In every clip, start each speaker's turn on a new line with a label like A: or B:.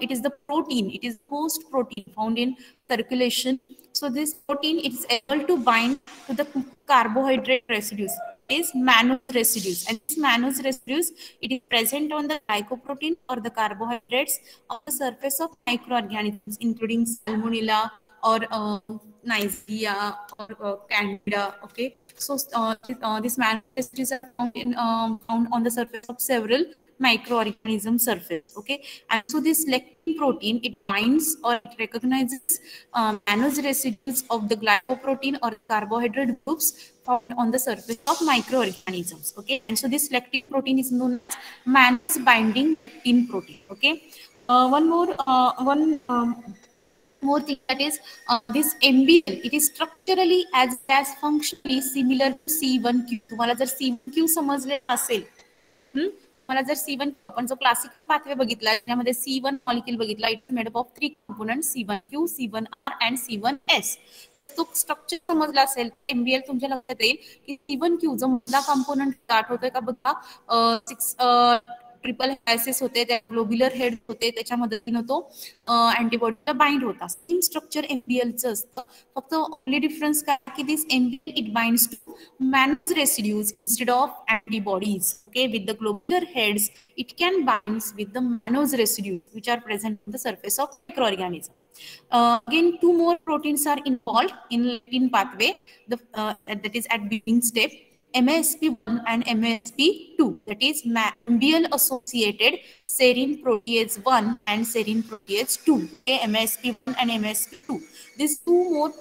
A: it is the protein, it is host protein found in circulation. So this protein is able to bind to the carbohydrate residues, is mannose residues, and these mannose residues, it is present on the glycoprotein or the carbohydrates on the surface of microorganisms, including Salmonella or Neisseria or Candida. Okay, so these mannose residues are found on the surface of several microorganism surface. Okay, and so this lectin protein, it binds or it recognizes mannose residues of the glycoprotein or carbohydrate groups found on the surface of microorganisms. Okay, and so this lectin protein is known as mannose binding lectin protein. Okay, one more thing, that is this MBL, it is structurally as functionally similar to C1Q. तुम्हाला जर C1Q समजले असेल, मला जर C1 आपण जो classic pathway बघितला त्यामध्ये C1 मॉलिक्यूल बघितला, it made up of 3 components C1Q, C1R and C1S. तो स्ट्रक्चर समजला असेल, MBL तुमच्या लक्षात येईल की C1Q जो मधला कंपोनेंट स्टार्ट होतोय का बघा, 6 ट्रिपल हेलायसिस होते, त्या ग्लोब्युलर हेड होते, त्याच्या मदतीने तो अँटीबॉडीला बाइंड होता. सेम स्ट्रक्चर MBLचं असतं, फक्त ओनली डिफरन्स काय की this MBL it binds to mannose residues instead of antibodies. Okay, with the globular heads, it can bind with the mannose residues which are present on the surface of microorganism. Again, 2 more proteins are involved in lectin pathway. That is at beginning step. MASP1 and MASP2, that is MBL associated serine protease 1 and serine protease 2. Okay, MASP1 and MASP2. These 2 more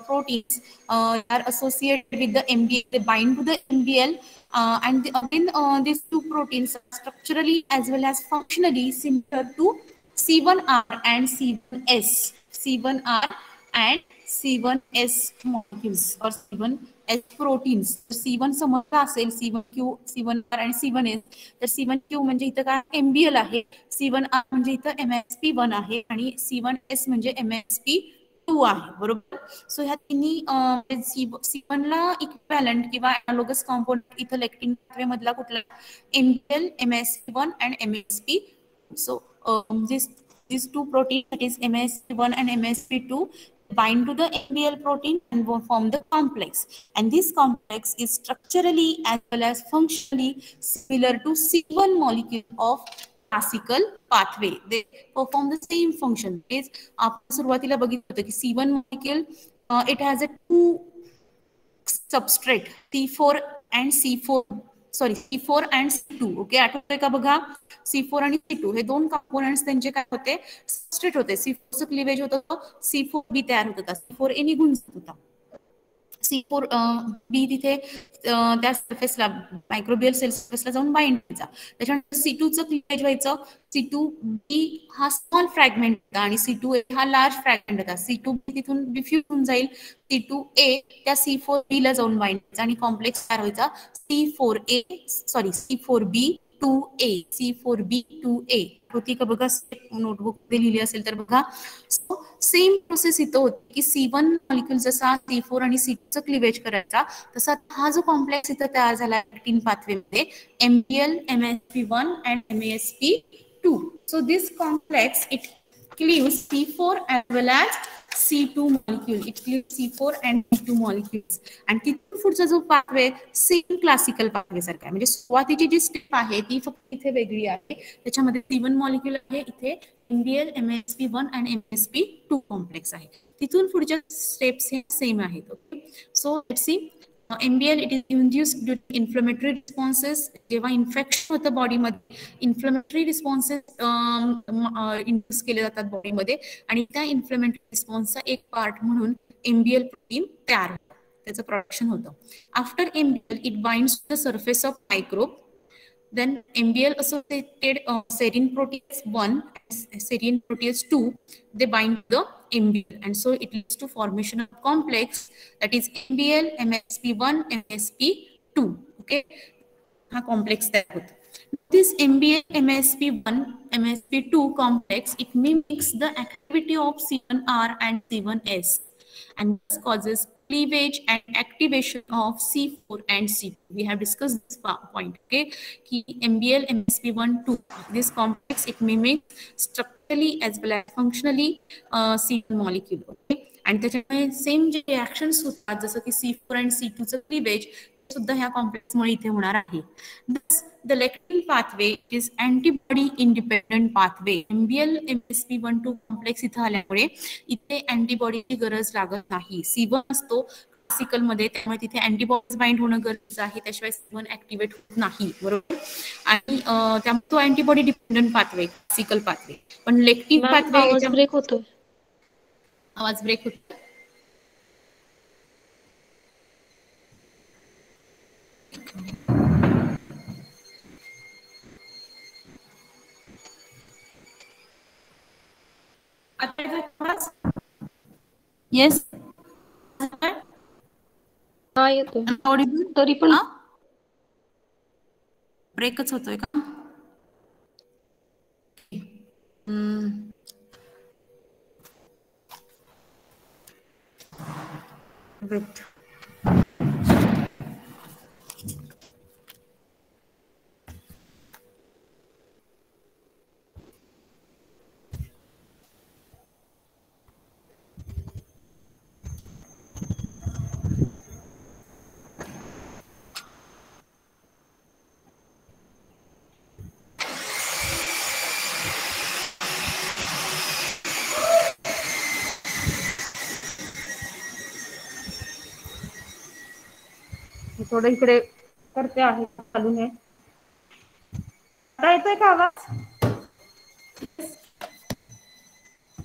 A: proteins are associated with the MBL. They bind to the MBL, and again these 2 proteins are structurally as well as functionally similar to C1R and C1S. C1R and C1S molecules or C1S proteins. C1 समजला असेल, C1Q, C1R आणि C1S, तर C1Q म्हणजे इथं काय MBL आहे, C1R म्हणजे इथं MASP1 आहे आणि C1S म्हणजे MASP2 आहे, बरोबर. सो ह्या तिन्ही C1 ला इक्विव्हॅलंट किंवा एनालॉगस कंपोनेंट इथं लेक्टिन पाथवे मधला कुठला, MBL, MASP1 and MASP. So these 2 proteins, that is MASP1 and MASP2, bind to the MBL protein and form the complex. And this complex is structurally as well as functionally similar to C1 molecule of classical pathway. They perform the same function. Is आपण सुरुवातीला बघितलं होतं की C1 molecule it has a 2 substrate, C4 and C4. Sorry C4 and C2. Okay, आठवतंय का बघा, C4 आणि C2 हे 2 कंपोनेंट्स त्यांचे काय होते, सबस्ट्रेट होते. C4चं क्लिवेज होतं, C4B तयार होत होता, C4A निघून जात होता. C4B तिथे त्या सरफेसला मायक्रोबियल सेल सरफेसला जाऊन बाइंड व्हायचा. त्याच्यानंतर C2चं क्लिवेज व्हायचं, C2B हा स्मॉल फ्रॅगमेंट होता आणि C2A हा लार्ज फ्रॅगमेंट होता. C2B तिथून डिफ्यूज होऊन जाईल, C2A त्या C4B ला जाऊन बाइंड व्हायचा आणि कॉम्प्लेक्स तयार व्हायचा C4B2A. C4B2A होती का बघा, नोटबुक मध्ये लिहिली असेल तर बघा. सो सेम प्रोसेस इथं होती की C1 मॉलिक्यूल जसा C4 आणि C2चं क्लिवेज करायचा, तसा हा जो कॉम्प्लेक्स इथं तयार झाला lectin pathway मध्ये, MBL, MASP1 and MASP2. So this complex it cleaves C4 as well as C2 molecule. It cleaves C4 and C2 molecules. आणि तिथून पुढचा जो पाथवे सेम क्लासिकल पाथवे सारखा आहे, म्हणजे सुरुवातीची जी स्टेप आहे ती फक्त इथे वेगळी आहे. त्याच्यामध्ये C1 मॉलिक्यूल आहे, इथे MBL, MASP1 and MASP2 complex आहे. तिथून पुढच्या स्टेप्स हे सेम आहेत. Okay, so let's see. MBL it is induced due to inflammatory responses. जेव्हा इन्फेक्शन होतं बॉडीमध्ये, इन्फ्लेमेटरी रिस्पॉन्सेस इंड्यूस केले जातात बॉडीमध्ये आणि त्या इन्फ्लेमेटरी रिस्पॉन्सचा एक पार्ट म्हणून MBL प्रोटीन तयार होतं, त्याचं प्रोडक्शन होतं. After MBL it binds to the surface of microbe. Then MBL associated serine protease 1 and serine protease 2, they bind to the MBL, and so it leads to formation of complex, that is MBL, MASP1, MASP2. Okay, हा complex तयार होतो. This MBL, MASP1, MASP2 complex, it mimics the activity of C1R and C1S and this causes cleavage and activation of C4 and C2. We have discussed this point. Okay, कि MBL MSP1-2 this complex it mimics structurally as well as functionally C1 molecule. Okay, आणि त्याच्यामुळे same जे reactions होतात जसं की C4 आणि C2 चं cleavage सुद्धा ह्या कॉम्प्लेक्स मुळे इथे होणार आहे. The lectin pathway is antibody independent pathway. MBL MSP1-2 complex इथे आल्यामुळे इथे अँटीबॉडीची गरज लागत नाही. C1 असतो क्लासिकल मध्ये त्यामुळे तिथे अँटीबॉडीज बाइंड होणं गरजेचं आहे त्याशिवाय C1 ऍक्टिव्हेट होत नाही बरोबर. आणि त्यामुळे तो antibody dependent pathway classical pathway. पण लेक्टिन पाथवे
B: आवाज ब्रेक होतोय.
A: आवाज ब्रेक होतो. येस
B: हा येतोय तरी पण
A: ब्रेकच होतोय का? Great. थोडं इकडे करते आहे चालू आहे. आता येतोय का आवाज?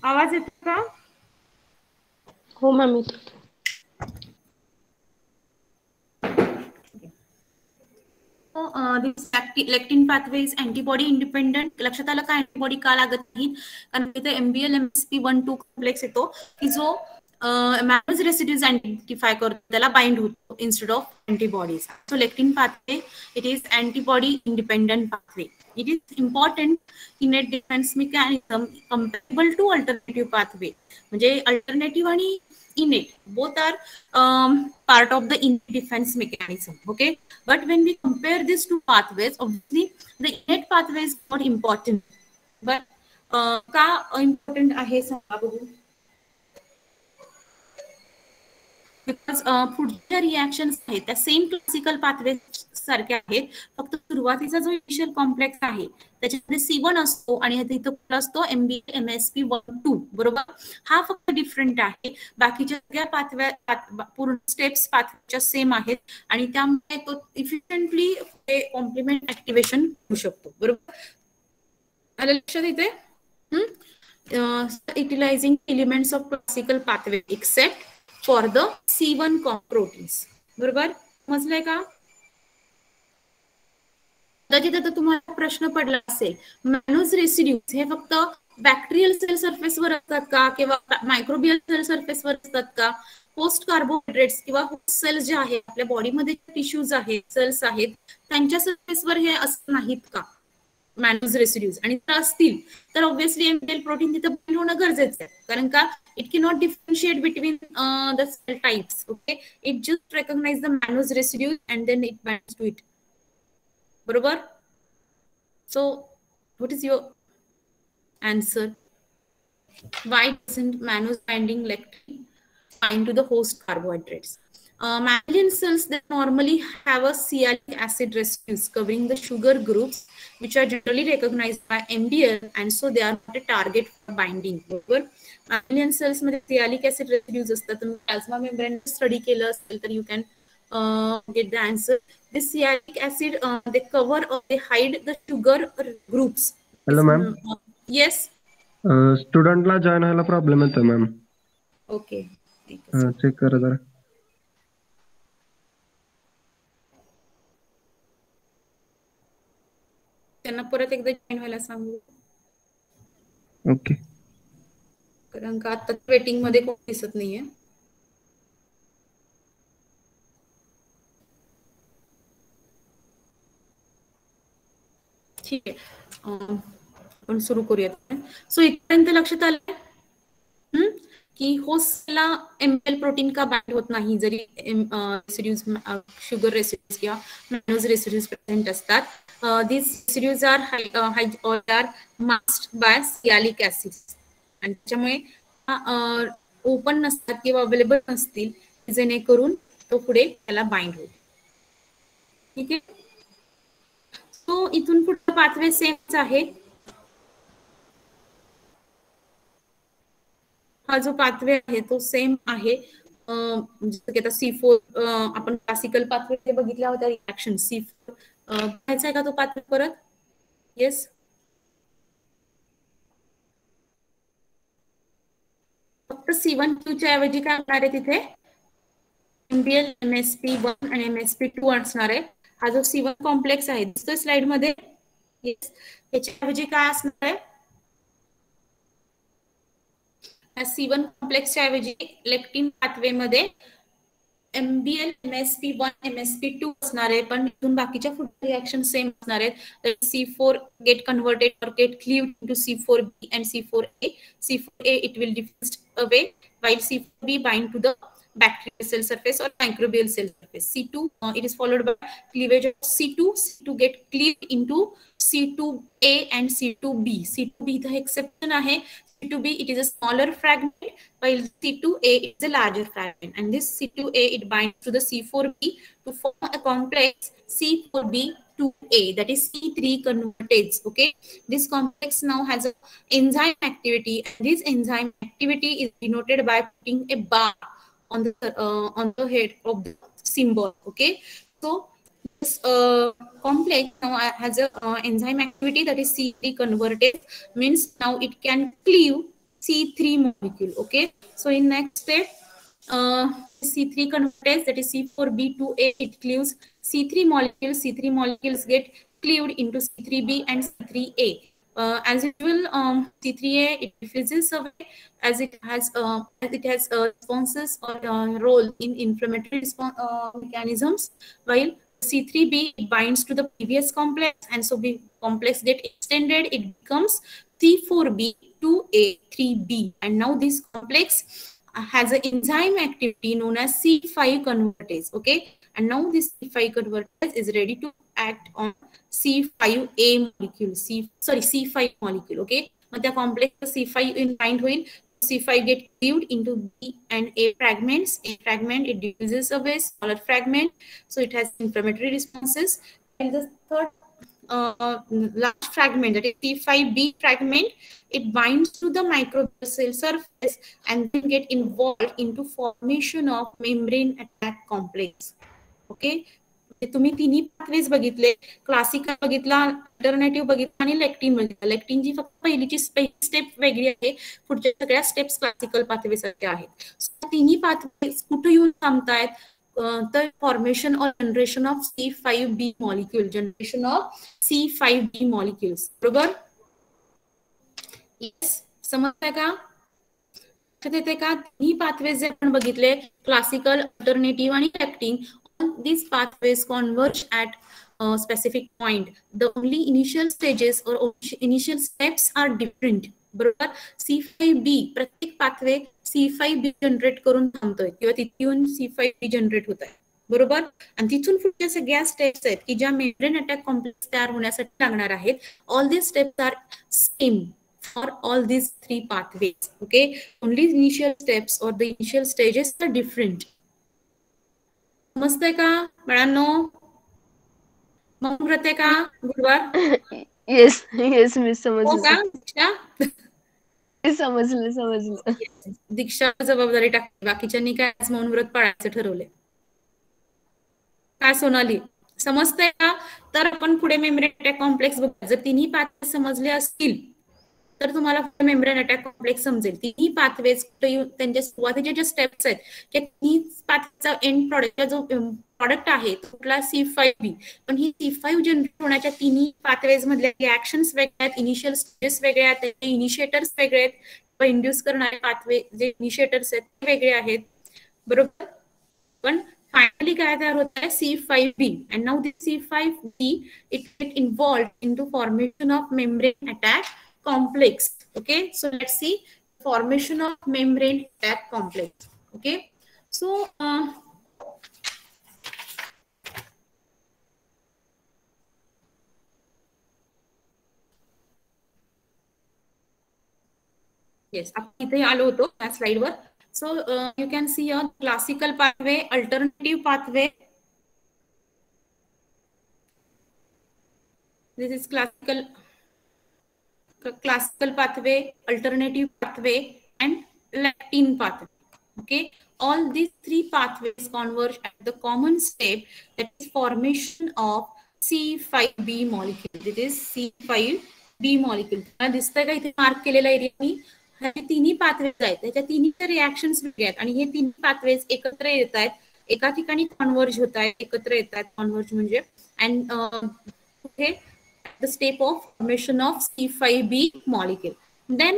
A: आवाज येतो का?
B: हो मॅम येतो.
A: This lectin pathway is antibody independent. लक्षात आलं का अँटीबॉडी का लागत नाही? कारण तिथे MBL MSP1-2 कॉम्प्लेक्स येतो की जो मॅनोज रेसिड्यूज आयडेंटिफाय करतो त्याला बाइंड होतो instead of antibodies. So lectin pathway it is antibody independent pathway. It is important innate defense mechanism comparable to alternative pathway. म्हणजे अल्टरनेटिव्ह आणि innate both are part of the innate defense mechanism. Okay, but when we compare these two pathways, obviously the innate pathway is not important. But का important आहे सांगा बघू. Because पुढच्या reactions आहेत त्या same classical pathway सारख्या आहेत फक्त सुरुवातीचा जो इनिशियल कॉम्प्लेक्स आहे त्याच्यामध्ये C1 असतो आणि तिथं असतो MBL MSP1-2 बरोबर. हा फक्त डिफरंट आहे. बाकीच्या सगळ्या पाथव्या पूर्ण स्टेप्स पाथवेच्या सेम आहेत आणि त्यामुळे तो इफिशियंटली कॉम्प्लिमेंट ऍक्टिव्हेशन होऊ शकतो बरोबर. आलं लक्षात इथे? Utilising elements of classical pathway except for the C1 proteins बरोबर. समजलंय का? कदाचित आता तुम्हाला प्रश्न पडला असेल मॅनोज रेसिड्यूज हे फक्त बॅक्टेरियल सेल सरफेसवर असतात का किंवा मायक्रोबियल सेल सरफेसवर असतात का? पोस्ट कार्बोहायड्रेट्स किंवा सेल्स जे आहेत आपल्या बॉडीमध्ये टिश्यूज आहेत सेल्स आहेत त्यांच्या सरफेसवर हे असं नाहीत का मॅनोज रेसिड्यूज? आणि जर असतील तर ऑब्व्हियसली MBL प्रोटीन तिथे बाइंड होणं गरजेचं आहे कारण का it cannot differentiate between the cell types. Okay, it just recognize the mannose residue and then it binds to it. Barabar? So, what is your answer? Why doesn't mannose binding lectin bind to the host carbohydrates? Mammalian cells that normally have a sialic acid residues covering the sugar groups which are generally recognized by MBL and so they are not a target for binding. Mammalian cells मध्ये sialic acid residues असतात. Plasma membrane study केलं असेल तर you can get the answer. This sialic acid they cover or they hide the sugar groups.
C: Hello ma'am.
A: Yes.
C: स्टुडंटला join व्हायला problem येतो ma'am.
A: Okay
C: check करा जरा.
A: त्यांना परत एकदा जॉइन व्हायला सांगू.
C: ओके.
A: कारण का आता वेटिंग मध्ये कोण दिसत नाहीये. ठीक आहे आपण सुरू करूयात. सो इथपर्यंत लक्षात आलं की होस्टला एमएल प्रोटीन का बाइंड होत नाही जरी रेसिड्यूज शुगर रेसिड्यूज किंवा मॅनोज रेसिड्यूज प्रेझेंट असतात. these residues are masked by sialic acids आणि त्याच्यामुळे ओपन नसतात किंवा अवेलेबल नसतील जेणेकरून तो पुढे त्याला बाइंड होईल. ठीक आहे. सो इथून पुढे पाथवे सेमच आहे. हा जो पाथवे आहे तो सेम आहे. जसं की आता C4 आपण क्लासिकल पाथवे बघितल्या होत्या रिएक्शन C4 पाहायचा आहे का तो पाथवे परत? येस. फक्त C1Q च्या ऐवजी काय असणार आहे तिथे? MBL MSP1 आणि MSP2 असणार आहे. हा जो C1 कॉम्प्लेक्स आहे दिसतोय स्लाइड मध्ये. येस. याच्या ऐवजी काय असणार आहे? C1 कॉम्प्लेक्सच्या ऐवजी लेक्टिन पाथवे मध्ये MBL MSP1 MSP2 असणार आहे. पण इथून बाकीच्या फूड रिएक्शन सेम असणार आहेत. C4 get converted or get cleaved into C4B and C4A. C4A it will diffuse away while C4B bind to the bacterial cell surface or microbial cell surface. C2 it is followed by cleavage of C2. C2 get cleaved into C2A and C2B. C2B the exception आहे. C2B it is a smaller fragment while C2A is a larger fragment, and this C2A it binds to the C4B to form a complex C4B2A, that is C3 convertase. Okay, this complex now has a enzyme activity, and this enzyme activity is denoted by putting a bar on the head of the symbol. Okay, so this complex now has a enzyme activity, that is C3 convertase, means now it can cleave C3 molecule. Okay, so in next step C3 convertase, that is C4B2A, it cleaves C3 molecules. C3 molecules get cleaved into C3B and C3A. As usual, C3A it diffuses away as it has responses or role in inflammatory mechanisms, while C3B it binds to the previous complex, and so the complex get extended. It becomes C4B2A3B, and now this complex has an enzyme activity known as C5 convertase. Okay, and now this C5 convertase is ready to act on C5A molecule. C5 molecule. Okay, but the complex C5 in bind will C5 get cleaved into B and A fragments. A fragment it diffuses away, smaller fragment, so it has inflammatory responses. And the third large fragment, that is C5B fragment, it binds to the microbial cell surface and then get involved into formation of membrane attack complex. Okay, तुम्ही तिन्ही pathways बघितले, classical बघितला, alternative बघितला आणि lectin बघितला. लेक्टिनची फक्त पहिलीची step वेगळी आहे, पुढच्या सगळ्या स्टेप्स क्लासिकल पाथवे सारख्या आहेत. तिन्ही पाथवेज कुठे येऊन थांबतायत? तर फॉर्मेशन और generation of C5B molecule, generation of C5B molecules. बरोबर? येस, समजताय का? येते का? तिन्ही पाथवेज जे आपण बघितले, क्लासिकल, अल्टरनेटिव्ह आणि lectin, these pathways converge at a specific point. The only initial stages or initial steps are different. बरोबर? C5B प्रत्येक पाथवे C5B जनरेट करून थांबतोय किंवा तिथून C5B जनरेट होत आहे. बरोबर? आणि तिथून पुढच्या सगळ्या स्टेप्स आहेत की ज्या मेम्ब्रेन अटॅक कॉम्प्लेक्स तयार होण्यासाठी लागणार आहेत. All these steps are same for all these three pathways. Okay, only initial steps or the initial stages are different. समजतंय का बाळांनो? मग रते का गुरुवार?
B: येस येस मी समजलं.
A: हो का दीक्षा?
B: समजलं.
A: दीक्षा जबाबदारी टाकते, बाकीच्यांनी काय आज मौन व्रत पाळायचं ठरवले. काय सोनाली, समजतंय का? तर आपण पुढे मेम्ब्रेन अटॅक कॉम्प्लेक्स बघू. जर तिन्ही पाथवे समजले असतील तर तुम्हाला मेम्ब्रेन अटॅक कॉम्प्लेक्स समजेल. तिन्ही पाथवेज त्यांच्या सुरुवातीचे जे स्टेप्स आहेत त्या तिन्ही पाथवेचा एंड प्रोडक्टचा जो प्रोडक्ट आहे कुठला C5B, पण ही C5 जनरेट होण्याच्या तिन्ही पाथवेज मधल्या रिएक्शन्स वेगळ्या आहेत, इनिशियल स्टेजेस वेगळे आहेत, त्याचे इनिशिएटर्स वेगळे आहेत, किंवा इंड्यूस करणारे पाथवे जे इनिशिएटर्स आहेत ते वेगळे आहेत. बरोबर? पण finally काय तयार होत आहे? C5B, and now this C5B it get involved into formation of membrane attack complex. Okay, so let's see formation of membrane attack complex. Okay, so yes, आपण इथे आलो होतो त्या स्लाइड वर. So you can see a classical pathway, alternative pathway. This is classical pathway, alternative pathway, and lectin pathway. Okay, all these three pathways converge at the common step, that is formation of C5b molecule. This is C5b molecule. दिसतंय का इथे mark केलेला area मी? हे तिन्ही pathways आहेत, त्याच्या तिन्ही reactions वेगळे आहेत आणि हे तिन्ही पाथवेज एकत्र येत आहेत, एका ठिकाणी कॉन्व्हर्ज होत आहेत, एकत्र येत आहेत. कॉन्व्हर्ज म्हणजे अँड कुठे the step of formation of C5b molecule. Then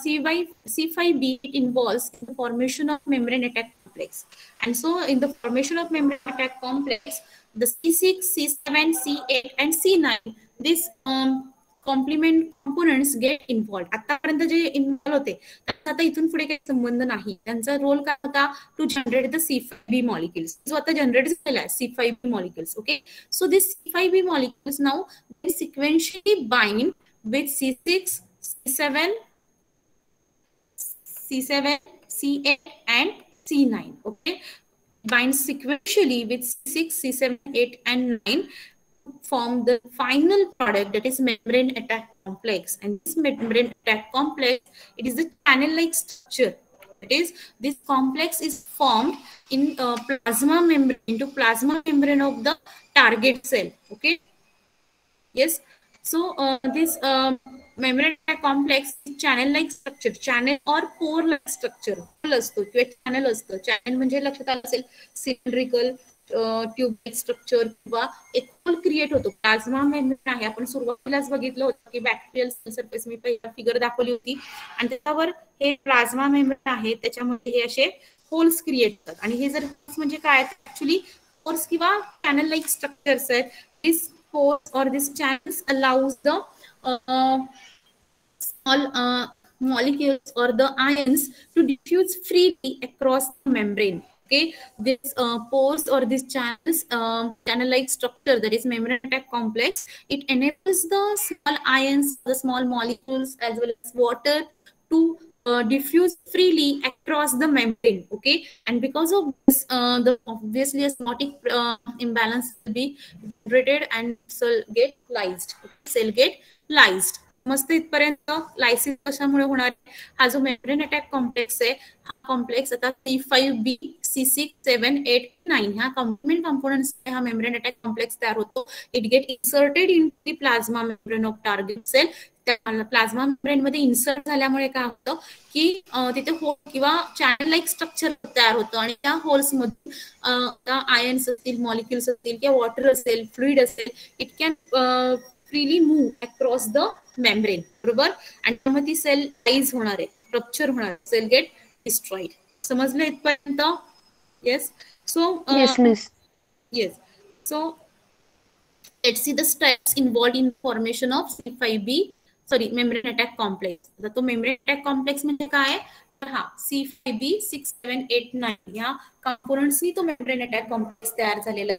A: C5b, it involves the formation of membrane attack complex. And so in the formation of membrane attack complex, the C6, C7, C8 and C9, these complement components get involved. आतापर्यंत जे involve होते आता इथून पुढे काही संबंध नाही. त्यांचा रोल काय होता? To generate the C5b molecules. जो आता जनरेट झालेला आहे C5b molecules. Okay, so this C5b molecules now sequentially bind with C6, C7, C8 and C9. Okay, bind sequentially with C6, C7, 8 and 9, form the final product, that is membrane attack complex. And this membrane attack complex, it is the channel-like structure. That is, this complex is formed in plasma membrane of the target cell. Okay. Yes. So this membrane attack complex is channel-like structure, channel or pore-like structure. Channel असतो. Channel म्हणजे लक्षात आलं असेल cylindrical tube structure किंवा एक hole create होतो. Plasma membrane आहे, आपण सुरुवातीलाच बघितलं होतं की बॅक्टेरियल सेल सरफेस, मी पहिला फिगर दाखवली होती आणि त्याच्यावर हे प्लाझ्मा मेम्ब्रेन आहे, त्याच्यामध्ये हे असे होल्स क्रिएट होतात. आणि हे जर म्हणजे काय ऍक्च्युली पोर्स किंवा चॅनल लाईक स्ट्रक्चर्स आहेत. दिस पोर्स और this channels allows the small molecules or the ions to diffuse freely across the membrane. Okay, this pores or this channels, channel-like structure, that is membrane attack complex, it enables the small ions, the small molecules as well as water to diffuse freely across the membrane. Okay, and because of this, the obviously osmotic imbalance will be generated and cell get lysed. मस्त इथपर्यंत lysis कशामुळे होणार? हा जो membrane attack complex आहे, हा complex आता C5b, C6, 7, 8, 9 ह्या कॉम्प्लिमेंट कंपोनेंट्स हा मेम्ब्रेन अटॅक कॉम्प्लेक्स तयार होतो. It get inserted in the plasma membrane of target cell. Plasma membrane मध्ये इन्सर्ट झाल्यामुळे काय होतं की तिथे होल किंवा चॅनल लाईक स्ट्रक्चर तयार होतं आणि त्या होल्स मध्ये आयन्स असतील, मॉलिक्युल्स असतील किंवा वॉटर असेल, फ्लुइड असेल, it can freely move across the membrane. बरोबर, आणि मग ती सेल लाईज होणार आहे, रप्चर होणार, सेल गेट डिस्ट्रॉइड. समजलं इथपर्यंत? Yes. So yes, so let's see the steps involved in formation of C5b, membrane attack complex. आता तो membrane attack complex म्हणजे काय? हा C5b, 6, 7, 8, 9 या कंपोनेंट्सनी तो membrane attack complex तयार झालेला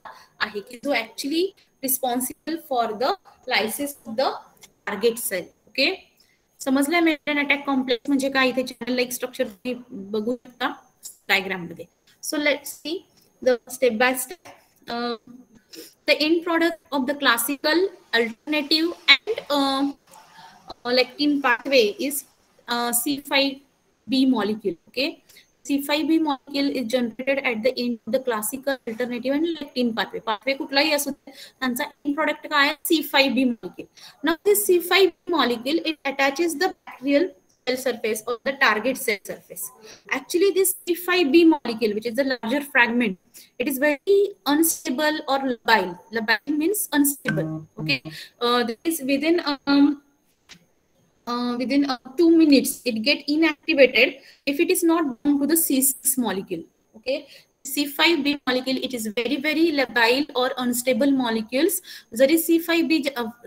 A: आहे की जो actually responsible for the lysis of the target cell. Okay, समजलं मेम्ब्रेन अटॅक कॉम्प्लेक्स म्हणजे काय? इथे चॅनल लाईक स्ट्रक्चर तुम्ही बघू शकता डायग्राम मध्ये. So let's see the step by step. The end product of the classical, alternative and lectin pathway is C5b molecule. Okay, C5b molecule is generated at the end of the classical, alternative and lectin pathway. Pathway कुठलाही असू दे, त्यांचा end product काय आहे? C5b molecule. Now this C5b molecule, it attaches the bacterial cell surface or the target cell surface. Actually, this C5b molecule, which is the larger fragment, it is very unstable or labile. Labile means unstable. Okay, this within 2 minutes it get inactivated if it is not bound to the C6 molecule. Okay, C5b molecule, it is very labile or unstable molecules. जरी C5b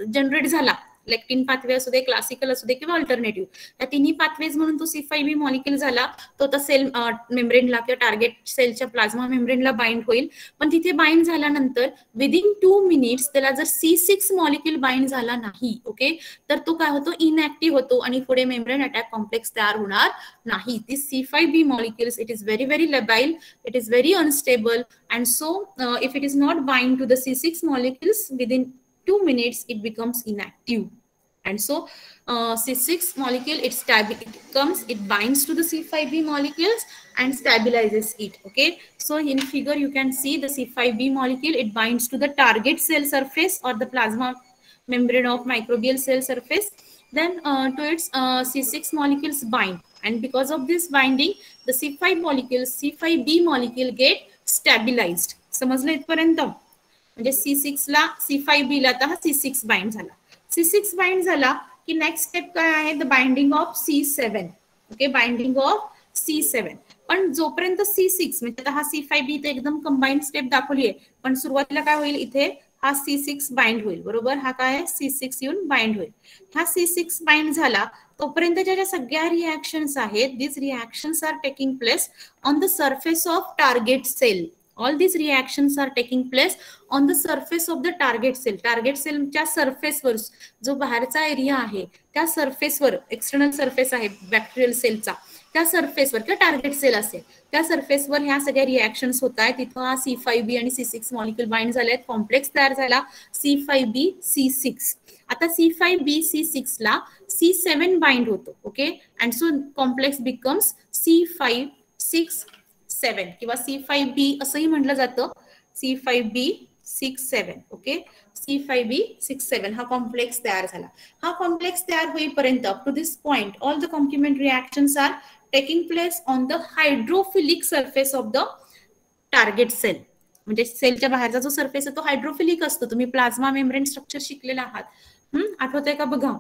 A: generate झाला, lectin pathway असू दे, classical असू दे किंवा alternative, या तिन्ही pathways म्हणून तो C5b molecule झाला, तो आता सेल मेम्ब्रेनला किंवा टार्गेट सेलच्या प्लाझ्मा मेम्ब्रेनला बाइंड होईल. पण तिथे बाइंड झाल्यानंतर विदिन 2 मिनिट्स त्याला जर C6 मॉलिक्यूल बाइंड झाला नाही, ओके, तर तो काय होतो, इनऍक्टिव्ह होतो आणि पुढे मेम्ब्रेन अटॅक कॉम्प्लेक्स तयार होणार नाही. दिस C5b molecules, it is very labile, it is very unstable, and so if it is not bind to the C6 molecules within 2 minutes, it becomes inactive. And so C6 molecule, it binds to the C5b molecules and stabilizes it. Okay, so in figure you can see the C5b molecule, it binds to the target cell surface or the plasma membrane of microbial cell surface, then to its C6 molecules bind, and because of this binding the C5b molecule get stabilized. समजलं इथपर्यंत? म्हणजे C6 ला C5b ला आता हा C6 bind झाला. C6 bind झाला की नेक्स्ट स्टेप काय आहे, the binding of C7. Okay, binding of C7. पण जोपर्यंत C6 म्हणजे आता हा C5b इथे एकदम कंबाईन स्टेप दाखवली आहे, पण सुरुवातीला काय होईल, इथे हा C6 बाइंड होईल, बरोबर, हा काय C6 येऊन बाइंड होईल. हा C6 बाइंड झाला तोपर्यंतच्या ज्या सगळ्या रिॲक्शन्स आहेत, this reactions are taking place on the surface of target cell. All these reactions are taking place on the surface of the target cell. Target cell च्या सरफेसवर, जो बाहेरचा एरिया आहे त्या सरफेसवर, एक्सटर्नल सरफेस आहे बॅक्टेरियल सेलचा, त्या सरफेसवर किंवा टार्गेट सेल असेल त्या सरफेसवर ह्या सगळ्या रिॲक्शन्स होत आहेत. तिथं हा C5b आणि C6 मॉलिक्यूल बाइंड झाले आहेत, कॉम्प्लेक्स तयार झाला C5b C6. आता C5b C6 ला C7 बाइंड होतो. Okay, and so complex becomes C5-6-7 किंवा C5b असंही म्हटलं जातं, C5b-6-7. ओके, C5b-6-7 हा कॉम्प्लेक्स तयार झाला. हा कॉम्प्लेक्स तयार होईपर्यंत up to this point all the complement reactions are taking place on the hydrophilic surface of the target cell. म्हणजे सेलच्या बाहेरचा जो सरफेस आहे तो हायड्रोफिलिक असतो. तुम्ही प्लाझ्मा मेम्ब्रेन स्ट्रक्चर शिकलेला आहात, आठवतंय का बघा.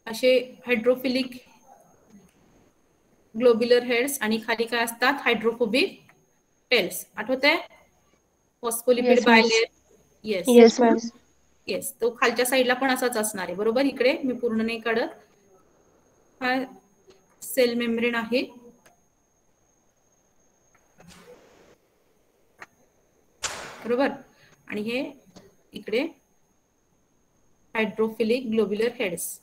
A: असे हायड्रोफिलिक ग्लोब्युलर हेड्स आणि खाली काय असतात, हायड्रोफोबिक टेल्स. आठवतंय? Phospholipid bilayer. येस येस, तो खालच्या साईडला पण असाच असणार आहे, बरोबर. इकडे मी पूर्ण नाही काढत, हा सेल मेम्ब्रेन आहे, बरोबर, आणि हे इकडे हायड्रोफिलिक ग्लोब्युलर हेड्स.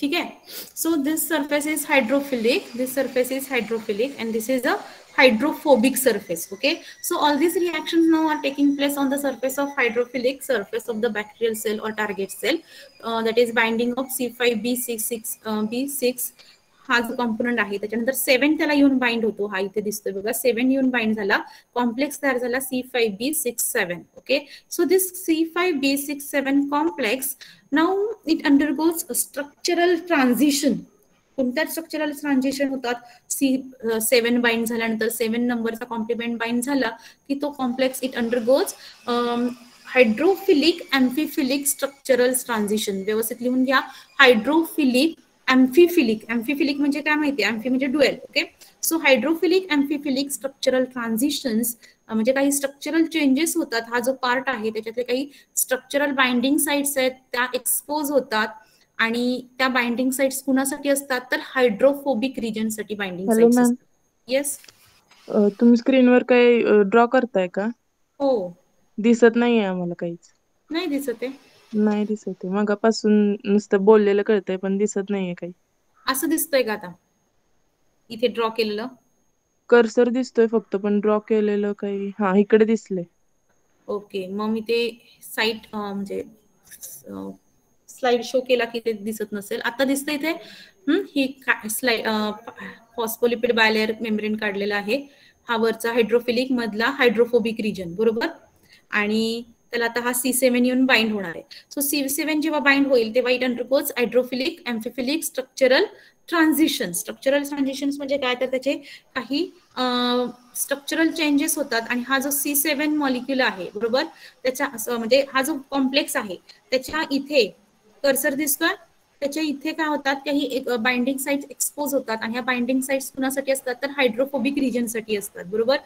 A: ठीक है. So this surface is hydrophilic, this surface is hydrophilic, and this is a hydrophobic surface. Okay, so all these reactions now are taking place on the surface of hydrophilic surface of the bacterial cell or target cell, that is binding of C5b6 हा जो component आहे त्याच्यानंतर 7 त्याला येऊन bind होतो, हा इथे दिसतोय बघा, 7 येऊन बाइंड झाला, कॉम्प्लेक्स तयार झाला C5b6-7. Okay, so this C5b6-7 complex now it undergoes a structural transition. कोणत्या स्ट्रक्चरल ट्रान्झिशन होतात, C7 बाइंड झाल्यानंतर 7 नंबरचा कॉम्प्लिमेंट बाइंड झाला की तो complex it undergoes hydrophilic amphiphilic structural transition. व्यवस्थित लिहून घ्या, हायड्रोफिलिक एम्फिफिलिक म्हणजे काय माहिती, एम्फी म्हणजे dual. Okay, so hydrophilic amphiphilic structural transitions म्हणजे काही स्ट्रक्चरल चेंजेस होतात. हा जो पार्ट आहे त्याच्यातले काही स्ट्रक्चरल बाइंडिंग साइट्स आहेत त्या एक्सपोज होतात, आणि त्या बाइंडिंग साइट्स कुणासाठी असतात, तर हायड्रोफोबिक रिजनसाठी बाइंडिंग साइट्स असतात. येस,
B: तुम्ही स्क्रीनवर काही ड्रॉ करताय का?
A: हो,
B: दिसत नाहीये आम्हाला काहीच.
A: नाही दिसत आहे,
B: नाही दिसत आहे, मगापासून नुसतं बोललेलं कळतंय पण दिसत नाहीये काही.
A: असं दिसतंय का आता इथे ड्रॉ केलेलं?
B: कर्सर दिसतोय फक्त, पण ड्रॉ केलेलं काही, हा इकडे दिसले.
A: ओके, मग मी ते साईट म्हणजे स्लाइड शो केला की ते दिसत नसेल. आता दिसतंय इथे, ही स्लाइड फॉस्फोलिपिड बायलेयर मेम्ब्रेन काढलेला आहे, हा वरचा हायड्रोफिलिक मधला हायड्रोफोबिक रिजन, बरोबर, आणि त्याला आता हा C7 येऊन बाइंड होणार आहे. सो C7 जेव्हा बाइंड होईल तेव्हा it undergoes hydrophilic amphiphilic structural transitions. Structural transitions म्हणजे काय, तर त्याचे काही स्ट्रक्चरल चेंजेस होतात, आणि हा जो C7 मॉलिक्यूल आहे, बरोबर, त्याच्या म्हणजे हा जो कॉम्प्लेक्स आहे त्याच्या इथे कर्सर दिसतोय, त्याच्या इथे काय होतात, काही बाइंडिंग साइट्स एक्सपोज होतात आणि ह्या बाइंडिंग साइट्स कुणासाठी असतात, तर हायड्रोफोबिक रिजनसाठी असतात, बरोबर.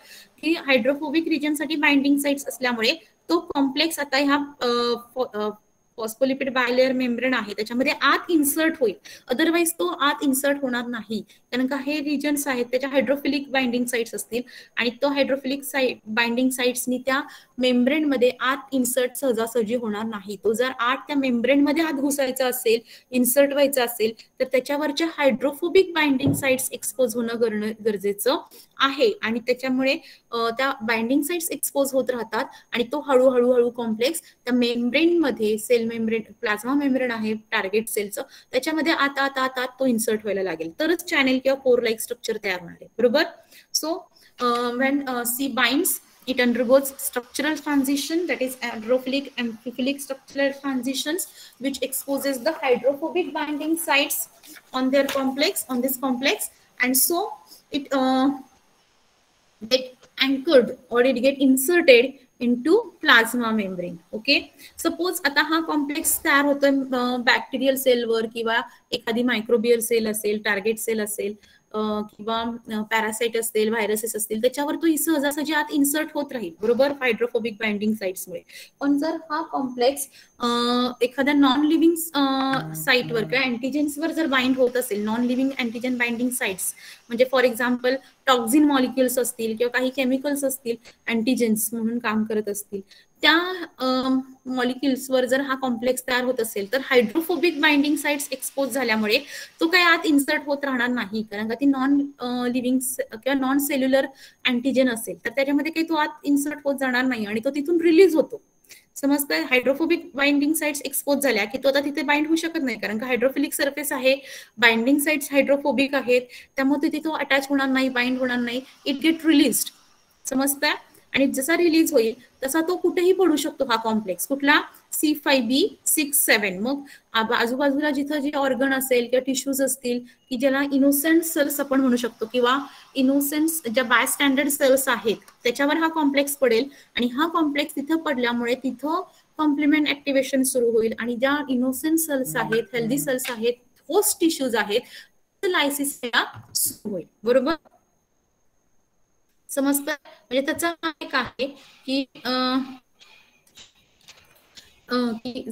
A: की हायड्रोफोबिक रिजनसाठी बाइंडिंग साइट्स असल्यामुळे तो कॉम्प्लेक्स आता ह्या फॉस्फोलिपिड बायलेअर मेम्ब्रेन आहे त्याच्यामध्ये आत इन्सर्ट होईल, अदरवाईज तो आत इन्सर्ट होणार नाही, कारण का हे रिजन्स आहेत त्याच्या हायड्रोफिलिक बाइंडिंग साइट्स असतील आणि तो हायड्रोफिलिक बाइंडिंग साइट्सनी त्या मेम्ब्रेन मध्ये आत इन्सर्ट सहजासहजी होणार नाही. तो जर आत त्या मेम्ब्रेन मध्ये आत घुसायचा असेल, इन्सर्ट व्हायचा असेल, तर त्याच्यावरच्या हायड्रोफोबिक बाइंडिंग साइट्स एक्सपोज होणं गरजेचं आहे आणि त्याच्यामुळे त्या बाइंडिंग साइट्स एक्सपोज होत राहतात आणि तो हळूहळू कॉम्प्लेक्स त्या मेम्ब्रेन मध्ये, सेल मेम्ब्रेन, प्लाझ्मा मेम्ब्रेन आहे टार्गेट सेलचं, त्याच्यामध्ये आत तो इन्सर्ट व्हायला लागेल, तरच चॅनेल किंवा कोर लाईक स्ट्रक्चर तयार होणार आहे, बरोबर. So when C binds, it undergoes structural transition, that is hydrophilic amphiphilic structural transitions, which exposes the hydrophobic binding sites on their complex, on this complex, and so it get anchored or it get inserted into plasma membrane. Okay, suppose आता हा complex तयार होतोय bacterial सेलवर किंवा एखादी microbial sale असेल, target sale असेल किंवा पॅरासाइट असतील, व्हायरसेस असतील, त्याच्यावर तो सहजासहजी आत इन्सर्ट होत राहील, बरोबर, हायड्रोफोबिक बाइंडिंग साइट्समुळे. पण जर हा कॉम्प्लेक्स एखाद्या नॉन लिव्हिंग साइटवर किंवा अँटीजेन्सवर जर बाइंड होत असेल, non living antigen binding sites म्हणजे फॉर एक्झाम्पल टॉक्झिन मॉलिक्युल्स असतील किंवा काही केमिकल्स असतील, अँटीजेन्स म्हणून काम करत असतील, त्या मॉलिक्युल्सवर जर हा कॉम्प्लेक्स तयार होत असेल तर हायड्रोफोबिक बाइंडिंग साइट्स एक्सपोज झाल्यामुळे तो काय आत इन्सर्ट होत राहणार नाही, कारण का ती नॉन लिव्हिंग किंवा नॉन सेल्युलर अँटीजेन असेल तर त्याच्यामध्ये काही तो आत इन्सर्ट होत जाणार नाही आणि तो तिथून रिलीज होतो. समजतंय, हायड्रोफोबिक बाइंडिंग साइट्स एक्सपोज झाल्या की तो आता तिथे बाइंड होऊ शकत नाही, कारण का हायड्रोफिलिक सरफेस आहे, बाइंडिंग साइट्स हायड्रोफोबिक आहेत, त्यामुळे तिथे तो अटॅच होणार नाही, बाइंड होणार नाही, इट गेट रिलीज्ड. समजतंय, आणि जसा रिलीज होईल तसा तो कुठेही पडू शकतो हा कॉम्प्लेक्स, कुठला, C5b67. मग आजूबाजूला जिथं जे ऑर्गन असेल किंवा टिश्यूज असतील की ज्याला इनोसेंट सेल्स आपण म्हणू शकतो किंवा इनोसेंट्स ज्या बाय स्टँडर्ड सेल्स आहेत त्याच्यावर हा कॉम्प्लेक्स पडेल आणि हा कॉम्प्लेक्स तिथं पडल्यामुळे तिथं कॉम्प्लिमेंट ऍक्टिव्हेशन सुरू होईल आणि ज्या इनोसेंट सेल्स आहेत, हेल्दी सेल्स आहेत, होस्ट टिश्यूज आहेत, लायसिस सुरू होईल, बरोबर. समजतं, म्हणजे त्याचा एक आहे की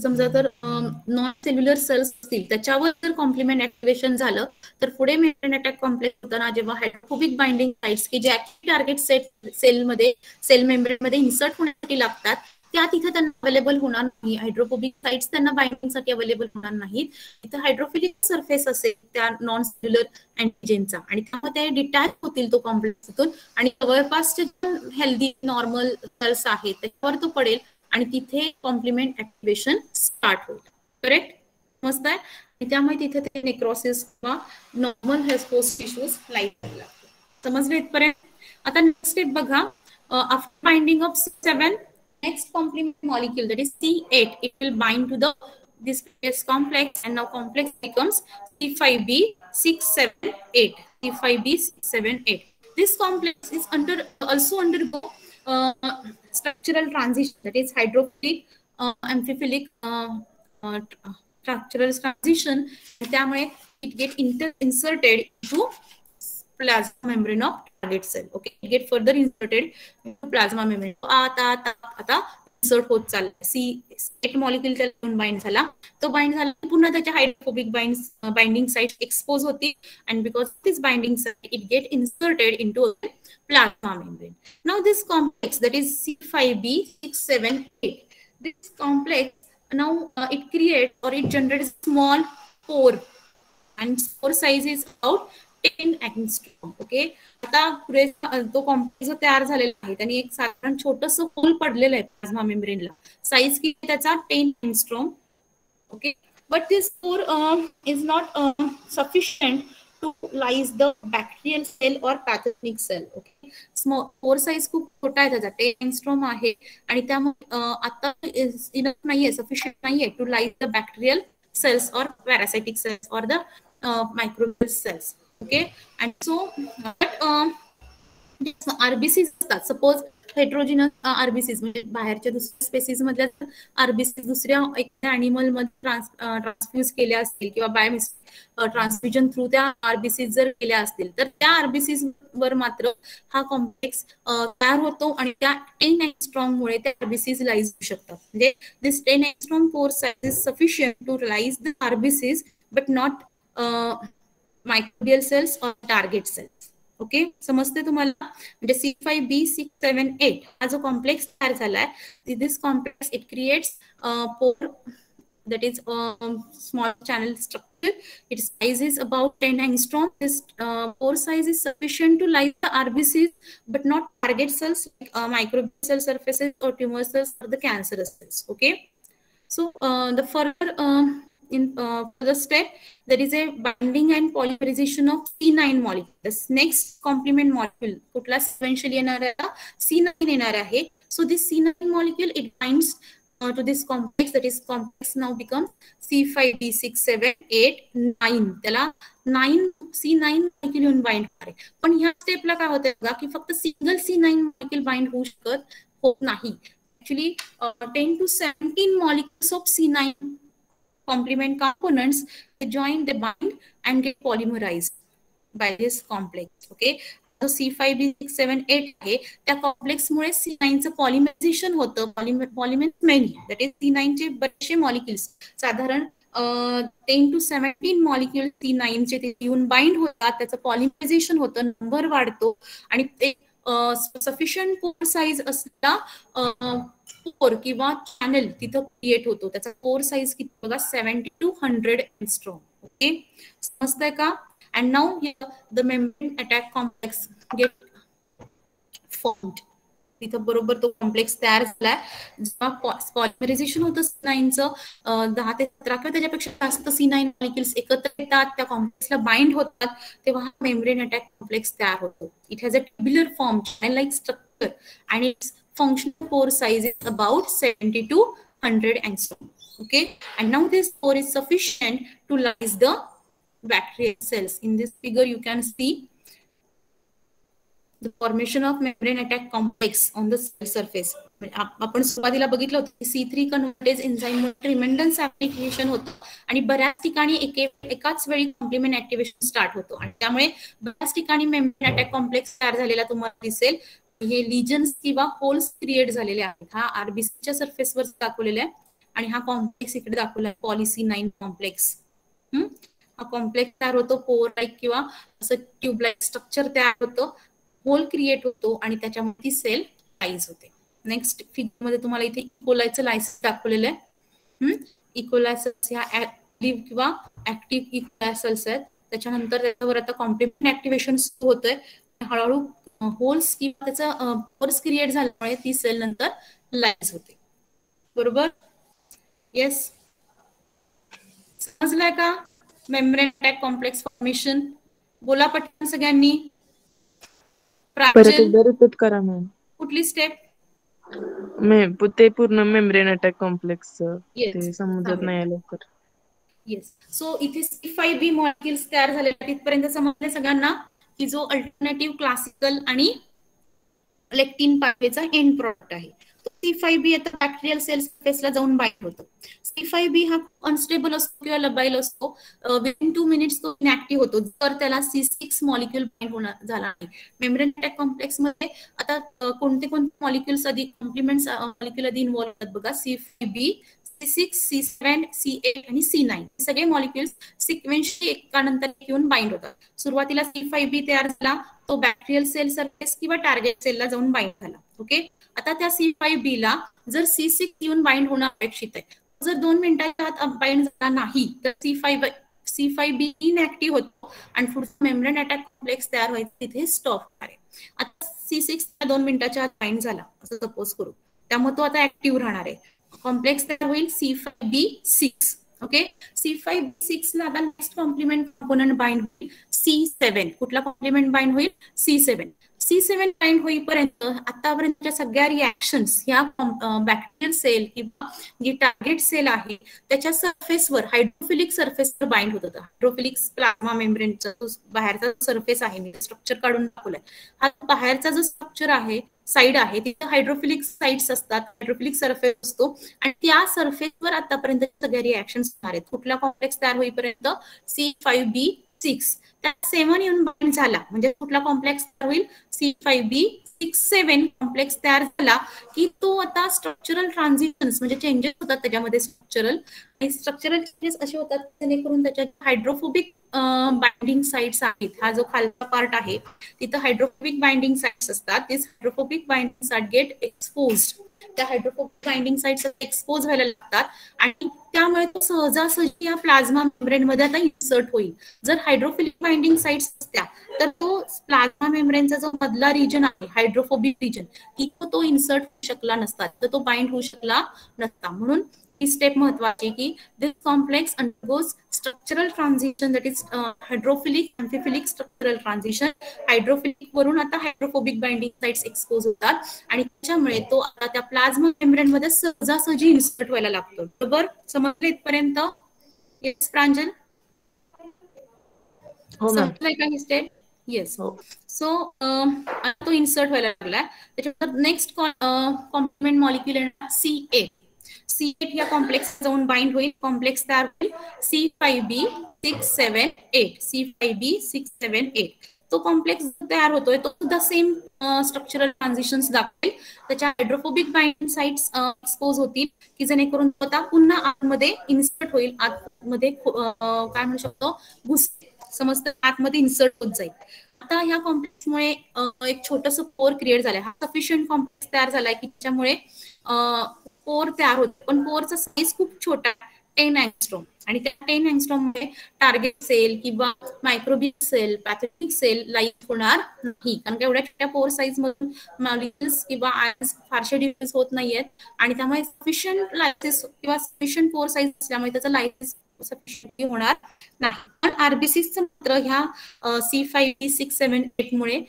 A: समजा तर नॉन सेल्युलर सेल्स असतील त्याच्यावर जर कॉम्प्लिमेंट ऍक्टिव्हेशन झालं तर पुढे मेम्ब्रेन अटॅक कॉम्प्लेक्स होताना जेव्हा हायड्रोफोबिक बाइंडिंग साइट्स की ज्या टार्गेट सेलमध्ये, सेल मेम्ब्रेन मध्ये इन्सर्ट होण्यासाठी लागतात त्या तिथे त्यांना अवेलेबल होणार नाही, हायड्रोफोबिक साइट्स त्यांना बाइंडिंगसाठी अवेलेबल होणार नाहीत. तिथे हायड्रोफिलिक सरफेस असेल त्या नॉन सेल्युलर अँटीजेनचा आणि त्यामुळे ते डिटॅच होतील तो कॉम्प्लेक्सतून आणि जवळपासचे हेल्दी नॉर्मल सेल्स आहेत त्याच्यावर तो पडेल आणि तिथे कॉम्प्लिमेंट ऍक्टिव्हेशन स्टार्ट होईल, करेक्ट. मस्त आहे, आणि त्यामुळे तिथे ते नेक्रोसिस किंवा नॉर्मल होस्ट टिश्यूज लाईट लागतो. समजलं इथपर्यंत. आता नेक्स्ट स्टेप बघा, after binding of C7, next complement molecule, that is C8, it will bind to this complex and now complex becomes C5b678. C5b678. This complex is also undergo structural transition, that is hydrophilic amphiphilic structural transition. त्यामुळे it get inserted into plasma membrane of target cell. Okay, it get further inserted into plasma membrane. आता insert होत चालला. C8 molecule त्याला bind झाला, तो bind झाला पुन्हा त्याच्या हायड्रोफोबिक बाइंडिंग साइट एक्सपोज होती and because of this binding site it get inserted into a plasma membrane. Now this complex, that is C5b678, this complex now it creates or it generates small pore and pore size is about 10 angstrom. Okay, आता तो complex तयार झालेला आहे त्याने एक साधारण छोटस hole पडलेलं आहे प्लाझ्मा मेम्ब्रेनला, साईज किती त्याचा 10 angstrom. Okay, but this pore is not sufficient to lyse the bacterial cell और pathogenic cell. Okay, pore size खूप छोटा आहे त्याचा, 10 angstrom आहे आणि त्यामुळे आता इनफ नाहीये, सफिशियंट नाहीये to lyse the bacterial cells or parasitic cells or the microbial cells. Okay, and so but RBCs असतात. सपोज हेट्रोजिनस आरबीसीज म्हणजे बाहेरच्या दुसऱ्या स्पेसीज मधल्या आरबीसीज दुसऱ्या एखाद्या अॅनिमल मध्ये ट्रान्सफ्यूज केल्या असतील किंवा बाय ट्रान्सफ्युजन थ्रू त्या आरबीसीज जर केल्या असतील तर त्या आरबीसीज वर मात्र हा कॉम्प्लेक्स तयार होतो आणि त्या 10 अँगस्ट्रॉम मुळे त्या आरबीसीज लाईज होऊ शकतात. म्हणजे this 10 angstrom pore size is sufficient to lyse the RBCs but not microbial cells or target cells. Okay, समजते तुम्हाला? म्हणजे C5b678 हा जो कॉम्प्लेक्स तयार झालाय, this complex it creates pore that is small channel structure. Its size is about 10 angstrom. This pore size is sufficient to lyse the RBCs but not target cells like microbial cell surfaces or tumor cells or the cancerous cells. Okay, so the further further step, there is a binding and polymerization of C9 molecule. This next complement molecule कुठला sequentially येणार आहे, C9 येणार आहे. So this C9 molecule it binds to this complex, that is complex now becomes C5b678 त्याला 9 C9 molecule येऊन bind होणार आहे. पण ह्या स्टेपला काय होतं बघा की फक्त सिंगल C9 molecule बाइंड होऊ शकत होत नाही. Actually 10 to 17 molecules of C9 complement components they join, they bind and get polymerized by this complex. Okay, जो C5b678 आहे त्या कॉम्प्लेक्स मुळे C9 चं पॉलिमरायझेशन होतं. Polymers many that is C9 चे बरेचसे मॉलिक्युल्स साधारण 10 to 17 मॉलिक्युल C9 चे ते येऊन बाइंड होतात, त्याचं पॉलिमरायझेशन होतं, नंबर वाढतो आणि ते सफिशियंट पोर साइज असलेला पोर किंवा चॅनल तिथं क्रिएट होतो. त्याचा पोर साइज किती बघा 70 to 100 एंगस्ट्रॉम. ओके, समजतंय का? And now here the membrane attack complex get formed. तिथं बरोबर तो कॉम्प्लेक्स तयार झालाय. जेव्हा पॉलिमरायझेशन होतं C9 चं 10 ते 17 किंवा त्याच्यापेक्षा जास्त C9 मॉलिक्युल्स एकत्र येतात, त्या कॉम्प्लेक्सला बाइंड होतात, तेव्हा हा मेम्ब्रेन अटॅक कॉम्प्लेक्स तयार होतो. It has a tubular form, channel like structure and its functional pore size is about 70 to 100 angstrom. Okay, and now this pore is sufficient to lyse the bacterial cells. In this figure you can see the formation of membrane attack complex on the cell surface. आपण सुरुवातीला बघितलं होतं की C3 कन्व्हर्टेज enzyme ट्रिमेंडन्स application होतं आणि बऱ्याच ठिकाणी एकाच वेळी कॉम्प्लिमेंट ऍक्टिव्हेशन स्टार्ट होतो आणि त्यामुळे बऱ्याच ठिकाणी मेम्ब्रेन अटॅक कॉम्प्लेक्स तयार झालेला तुम्हाला दिसेल. हे लिजन्स किंवा होल्स क्रिएट झालेले आहेत. हा आरबीसीच्या सरफेसवर दाखवलेला आहे आणि हा कॉम्प्लेक्स इकडे दाखवला आहे, पॉलिसी9 कॉम्प्लेक्स. हा कॉम्प्लेक्स तयार होतो, पोर लाईक किंवा असं ट्यूब लाईक स्ट्रक्चर तयार होतं, होल क्रिएट होतो आणि त्याच्यामध्ये सेल लाईज होते. नेक्स्ट फिगर मध्ये तुम्हाला इथे इकोलायचं लायसिस दाखवलेलं आहे. इकोलायसिस ह्या ऍक्टिव्ह किंवा ऍक्टिव्ह इकोलायसेल्स आहेत. त्याच्यानंतर त्याच्यावर आता कॉम्प्लिमेंट ऍक्टिव्हेशन सुरू होतंय. हळूहळू होल्स किंवा त्याचा पोर्स क्रिएट झाल्यामुळे ती सेल नंतर लाईज होते. बरोबर? येस, समजलाय का? मेम्ब्रेन अटॅक कॉम्प्लेक्स फॉर्मेशन बोला पटकन सगळ्यांनी.
B: परत एकदा रिपीट करा मॅम.
A: कुठली स्टेप?
B: ते पूर्ण मेम्ब्रेन अटॅक कॉम्प्लेक्स ते समजत नाही लवकर.
A: येस, सो इथे C5b मॉलिक्युल्स तयार झाले तिथपर्यंत समजले सगळ्यांना की जो अल्टरनेटिव्ह क्लासिकल आणि लेक्टिन पाथवेचा एंड प्रॉडक्ट आहे. C5b आता बॅक्टेरियल सेल सरफेसला जाऊन बाइंड होतो. C5b हा अनस्टेबल असतो किंवा लबाईल असतो. विदिन 2 मिनिट्स तो इनॅक्टिव्ह होतो जर त्याला C6 मॉलिक्युल बाइंड होणार झाला नाही. मेम्ब्रेन अटॅक कॉम्प्लेक्स मध्ये आता कोणते मॉलिक्युल्स आधी कॉम्प्लिमेंट्स मॉलिक्युल आधी इन्व्हॉल्व होतात बघा. C5b, C6, C7, C8 आणि C9 हे सगळे मॉलिक्युल्स सिक्वेन्शियली एकानंतर येऊन बाइंड होतात. सुरुवातीला C5b तयार झाला, तो बॅक्टेरियल सेल सरफेस किंवा टार्गेट सेलला जाऊन बाइंड झाला. ओके, आता त्या C5b ला जर C6 येऊन बाइंड होणं अपेक्षित आहे. जर 2 मिनिटाच्या आत बाइंड झाला नाही तर C5b इनॅक्टिव्ह होतो आणि पुढचा मेम्ब्रेन अटॅक कॉम्प्लेक्स तयार व्हायचं तिथे स्टॉप होणार आहे. आता C6 2 मिनिटाच्या आत बाइंड झाला असं सपोज करू, त्यामुळे तो आता ऍक्टिव्ह राहणार आहे. कॉम्प्लेक्स तयार होईल C5b6. ओके, C5b6 ला आता नेक्स्ट कॉम्प्लिमेंट कॉम्पोनंट बाइंड होईल C7. कुठला कॉम्प्लिमेंट बाइंड होईल? C7. C7 बाइंड होईपर्यंत आतापर्यंतच्या सगळ्या रिॲक्शन्स ह्या बॅक्टेरियल सेल किंवा जी टार्गेट सेल आहे त्याच्या सरफेसवर हायड्रोफिलिक सरफेसवर बाइंड होत होतं. हायड्रोफिलिक प्लाझ्मा मेम्ब्रेनचा बाहेरचा सरफेस आहे, मी स्ट्रक्चर काढून दाखवलाय. हा बाहेरचा जो स्ट्रक्चर आहे साईड आहे तिथे हायड्रोफिलिक साइट्स असतात, हायड्रोफिलिक सरफेस असतो आणि त्या सरफेसवर आतापर्यंत सगळ्या रिॲक्शन्स होणार आहेत. कुठला कॉम्प्लेक्स तयार होईपर्यंत C5b6 त्या 7 येऊन बाइंड झाला म्हणजे कुठला कॉम्प्लेक्स तयार होईल C5b67 कॉम्प्लेक्स तयार झाला की तो आता स्ट्रक्चरल ट्रान्झिशन्स म्हणजे चेंजेस होतात त्याच्यामध्ये स्ट्रक्चरल चेंजेस असे होतात जेणेकरून त्याच्या हायड्रोफोबिक बाइंडिंग साइट्स आहेत. हा जो खालचा पार्ट आहे तिथं हायड्रोफोबिक बाइंडिंग साइट्स असतात. This hydrophobic binding site get exposed. त्या हायड्रोफोबिक बाइंडिंग साइट्स एक्सपोज व्हायला लागतात आणि त्यामुळे तो सहजासहजी या प्लाझ्मा मेम्ब्रेन मध्ये आता इन्सर्ट होईल. जर हायड्रोफिलिक बाइंडिंग साइट्स असत्या तर तो प्लाझ्मा मेम्ब्रेनचा जो मधला रिजन आहे हायड्रोफोबिक रिजन तिथं तो इन्सर्ट होऊ शकला नसता, तर तो बाइंड होऊ शकला नसता. म्हणून ही स्टेप महत्वाची की this complex undergoes structural transition that is hydrophilic amphiphilic structural transition. Hydrophilic वरून आता हायड्रोफोबिक बाइंडिंग साइट्स एक्सपोज होतात आणि त्याच्यामुळे तो आता त्या प्लाझ्मा मेम्ब्रेन मध्ये सहजासहजी इन्सर्ट व्हायला लागतो. बरोबर समजले इथपर्यंत? येस प्रांजल, समजलंय का ही स्टेप? येस. सो तो इन्सर्ट व्हायला लागलाय. त्याच्यानंतर next complement molecule C8. C8 या कॉम्प्लेक्स जाऊन बाइंड होईल, कॉम्प्लेक्स तयार होईल C5b678. C5b678 तो कॉम्प्लेक्स तयार होतोय तो सुद्धा सेम स्ट्रक्चरल ट्रान्झिशन्स दाखवेल. त्याच्या हायड्रोफोबिक बाइंडिंग साइट्स एक्सपोज होतील की जेणेकरून आता पुन्हा आतमध्ये इन्सर्ट होईल, आतमध्ये काय म्हणू शकतो घुसते, समजतं आतमध्ये इन्सर्ट होत जाईल. आता ह्या कॉम्प्लेक्समुळे एक छोटस पोर क्रिएट झालंय. हा सफिशियंट कॉम्प्लेक्स तयार झालाय की त्याच्यामुळे पोर तयार होतो, पण पोरचा साईज खूप छोटा 10 अँगस्ट्रॉम आणि त्या 10 अँगस्ट्रॉम मध्ये टार्गेट सेल किंवा microbial cell pathogenic cell lyse होणार नाही, कारण का एवढ्या छोट्या पोर साईज मधून मॉलिक्युल्स किंवा आयन्स फारशे डिफ्यूज होत नाहीयेत आणि त्यामुळे सफिशियंट लायसिस किंवा सफिशियंट पोर साईज असल्यामुळे त्याचा लायसिस सफिशियंटली होणार नाही. पण आरबीसीचं मात्र ह्या C5b678 मुळे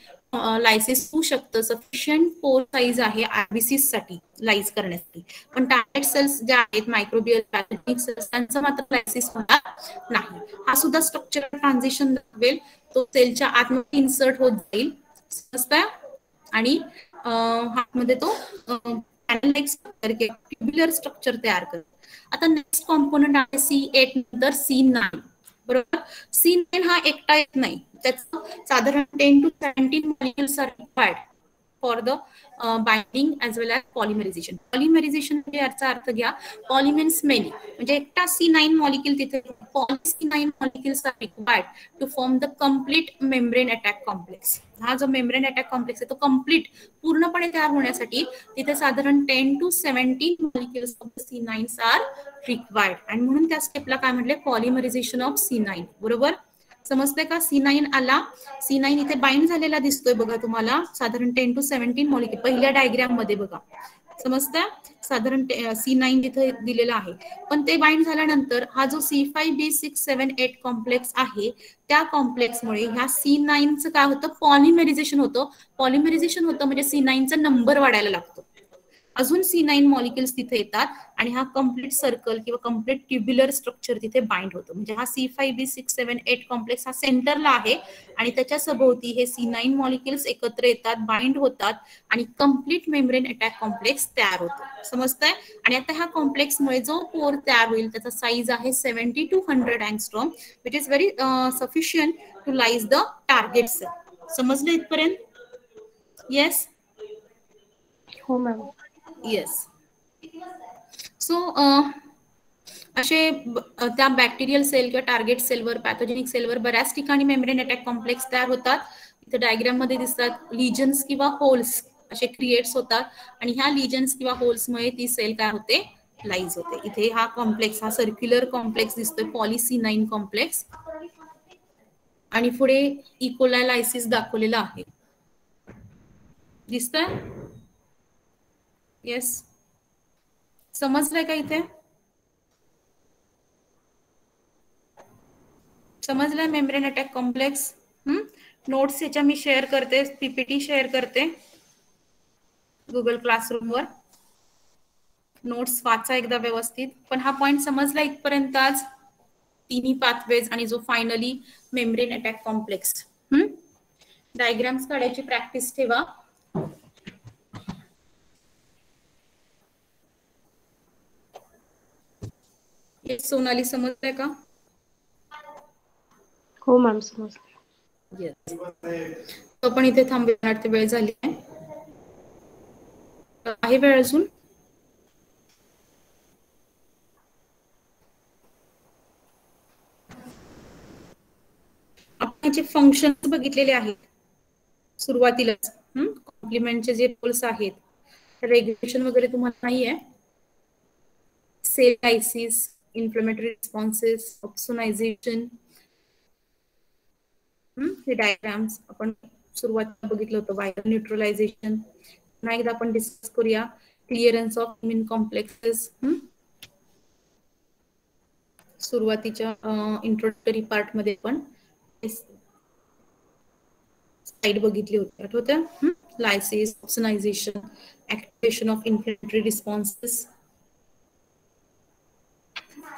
A: लायसिस होऊ शकतं. सफिशियंट पोर साईज आहे आरबीसीस साठी लाईज करण्यासाठी, पण टार्गेट सेल्स ज्या आहेत मायक्रोबियल पॅथोजेनिक सेल्स त्यांचं मात्र लायसिस होणार नाही. हा सुद्धा स्ट्रक्चरल ट्रान्झिशन दाखवेल, तो सेलच्या आतमध्ये इन्सर्ट होत जाईल समजतंय आणि आतमध्ये तो पॅनल स्ट्रक्चर किंवा ट्युब्युलर स्ट्रक्चर तयार करतो. आता नेक्स्ट कॉम्पोनंट आहे C8 नंतर C9. बरोबर, C9 हा एकटा येत नाही, त्याचं साधारण 10 to 17 molecules are required for the binding as well as polymerisation. Polymerisation म्हणजे याचा अर्थ घ्या पॉली मीन्स मेनी, म्हणजे एकटा C9 मॉलिक्युल तिथे C9 molecules are required to form the complete membrane attack complex. हा जो मेम्ब्रेन अटॅक कॉम्प्लेक्स आहे तो कम्प्लीट पूर्णपणे तयार होण्यासाठी तिथे साधारण 10 to 17 molecules of C9 are required आणि म्हणून त्या स्टेपला काय म्हटले पॉलिमरायझेशन ऑफ C9. बरोबर समजतंय का? C9 आला, C9 इथे बाइंड झालेला दिसतोय बघा तुम्हाला, साधारण 10 to 17 मॉलिक्युल पहिल्या डायग्राम मध्ये बघा, समजतंय साधारण C9 इथे दिलेला आहे. पण ते बाइंड झाल्यानंतर हा जो C5b678 कॉम्प्लेक्स आहे त्या कॉम्प्लेक्समुळे ह्या C9चं काय होतं पॉलिमरायझेशन होतं. पॉलिमरायझेशन होतं म्हणजे C9चा नंबर वाढायला लागतो, अजून C9 मॉलिक्युल्स तिथे येतात आणि हा कम्प्लीट सर्कल किंवा कम्प्लीट ट्युब्युलर स्ट्रक्चर तिथे बाइंड होतं. म्हणजे हा C5b678 कॉम्प्लेक्स हा सेंटरला आहे आणि त्याच्या सभोवती हे C9 मॉलिक्युल्स एकत्र येतात, बाइंड होतात आणि कम्प्लीट मेम्ब्रेन अटॅक कॉम्प्लेक्स तयार होतो. समजतंय? आणि आता ह्या कॉम्प्लेक्समुळे जो पोर तयार होईल त्याचा साईज आहे 70 to 100 angstrom, which is very sufficient to lyse the target cell. समजलं इथपर्यंत? येस.
B: हो मॅम.
A: येस. सो असे त्या बॅक्टेरियल सेल किंवा टार्गेट सेलवर पॅथोजेनिक सेलवर बऱ्याच ठिकाणी मेम्ब्रेन अटॅक कॉम्प्लेक्स तयार होतात. इथे डायग्राम मध्ये दिसतात लिजन्स किंवा होल्स असे क्रिएट्स होतात आणि ह्या लिजन्स किंवा होल्समुळे ती सेल काय होते लाईज होते. इथे हा कॉम्प्लेक्स हा सर्क्युलर कॉम्प्लेक्स दिसतोय पॉली C9 कॉम्प्लेक्स आणि पुढे इकोलाई लायसिस दाखवलेला आहे, दिसतंय? येस. समजलंय का इथे? समजलंय मेम्ब्रेन अटॅक कॉम्प्लेक्स? नोट्स ह्याच्या मी शेअर करते, पीपीटी शेअर करते गुगल क्लासरूमवर. नोट्स वाचा एकदा व्यवस्थित. पण हा पॉइंट समजला इथपर्यंत आज, तिन्ही पाथवेज आणि जो finally membrane attack complex. Diagrams काढायची प्रॅक्टिस ठेवा. सोनाली समजलंय का?
D: हो मॅम समजलं.
A: येस. आपण इथे थांबणार, ते वेळ झाली आहे वेळ अजून. आपण याचे फंक्शन्स बघितलेले आहेत सुरुवातीलाच. कॉम्प्लिमेंटचे जे रोल्स आहेत, रेग्युलेशन वगैरे तुम्हाला नाहीये. सेल लायसिस, इन्फ्लेमेटरी रिस्पॉन्सेस, ऑप्सोनायझेशन, हे डायग्राम्स आपण सुरुवातीला बघितलं होतं. व्हायरल न्यूट्रलायझेशन पुन्हा एकदा आपण डिस्कस करूया. क्लिअरन्स ऑफ इम्युन कॉम्प्लेक्सेस सुरुवातीच्या इंट्रोडक्टरी पार्ट मध्ये पण स्लाइड बघितली होती, आठवतं? Lysis, opsonisation, activation of inflammatory responses.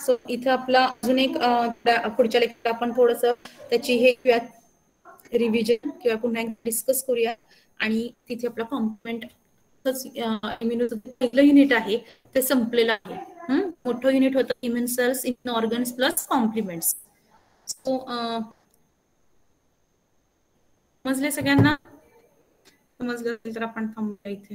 A: So इथे आपला अजून एक पुढच्या लेक्चर आपण थोडस त्याची हे रिव्हिजन किंवा पुन्हा डिस्कस करूया. आणि तिथे आपला कॉम्प्लिमेंट इम्युनिटी पहिलं युनिट आहे ते संपलेलं आहे. मोठं युनिट होतं immune cells in organs plus complements. So समजले सगळ्यांना? समजलं तर आपण थांबूया इथे.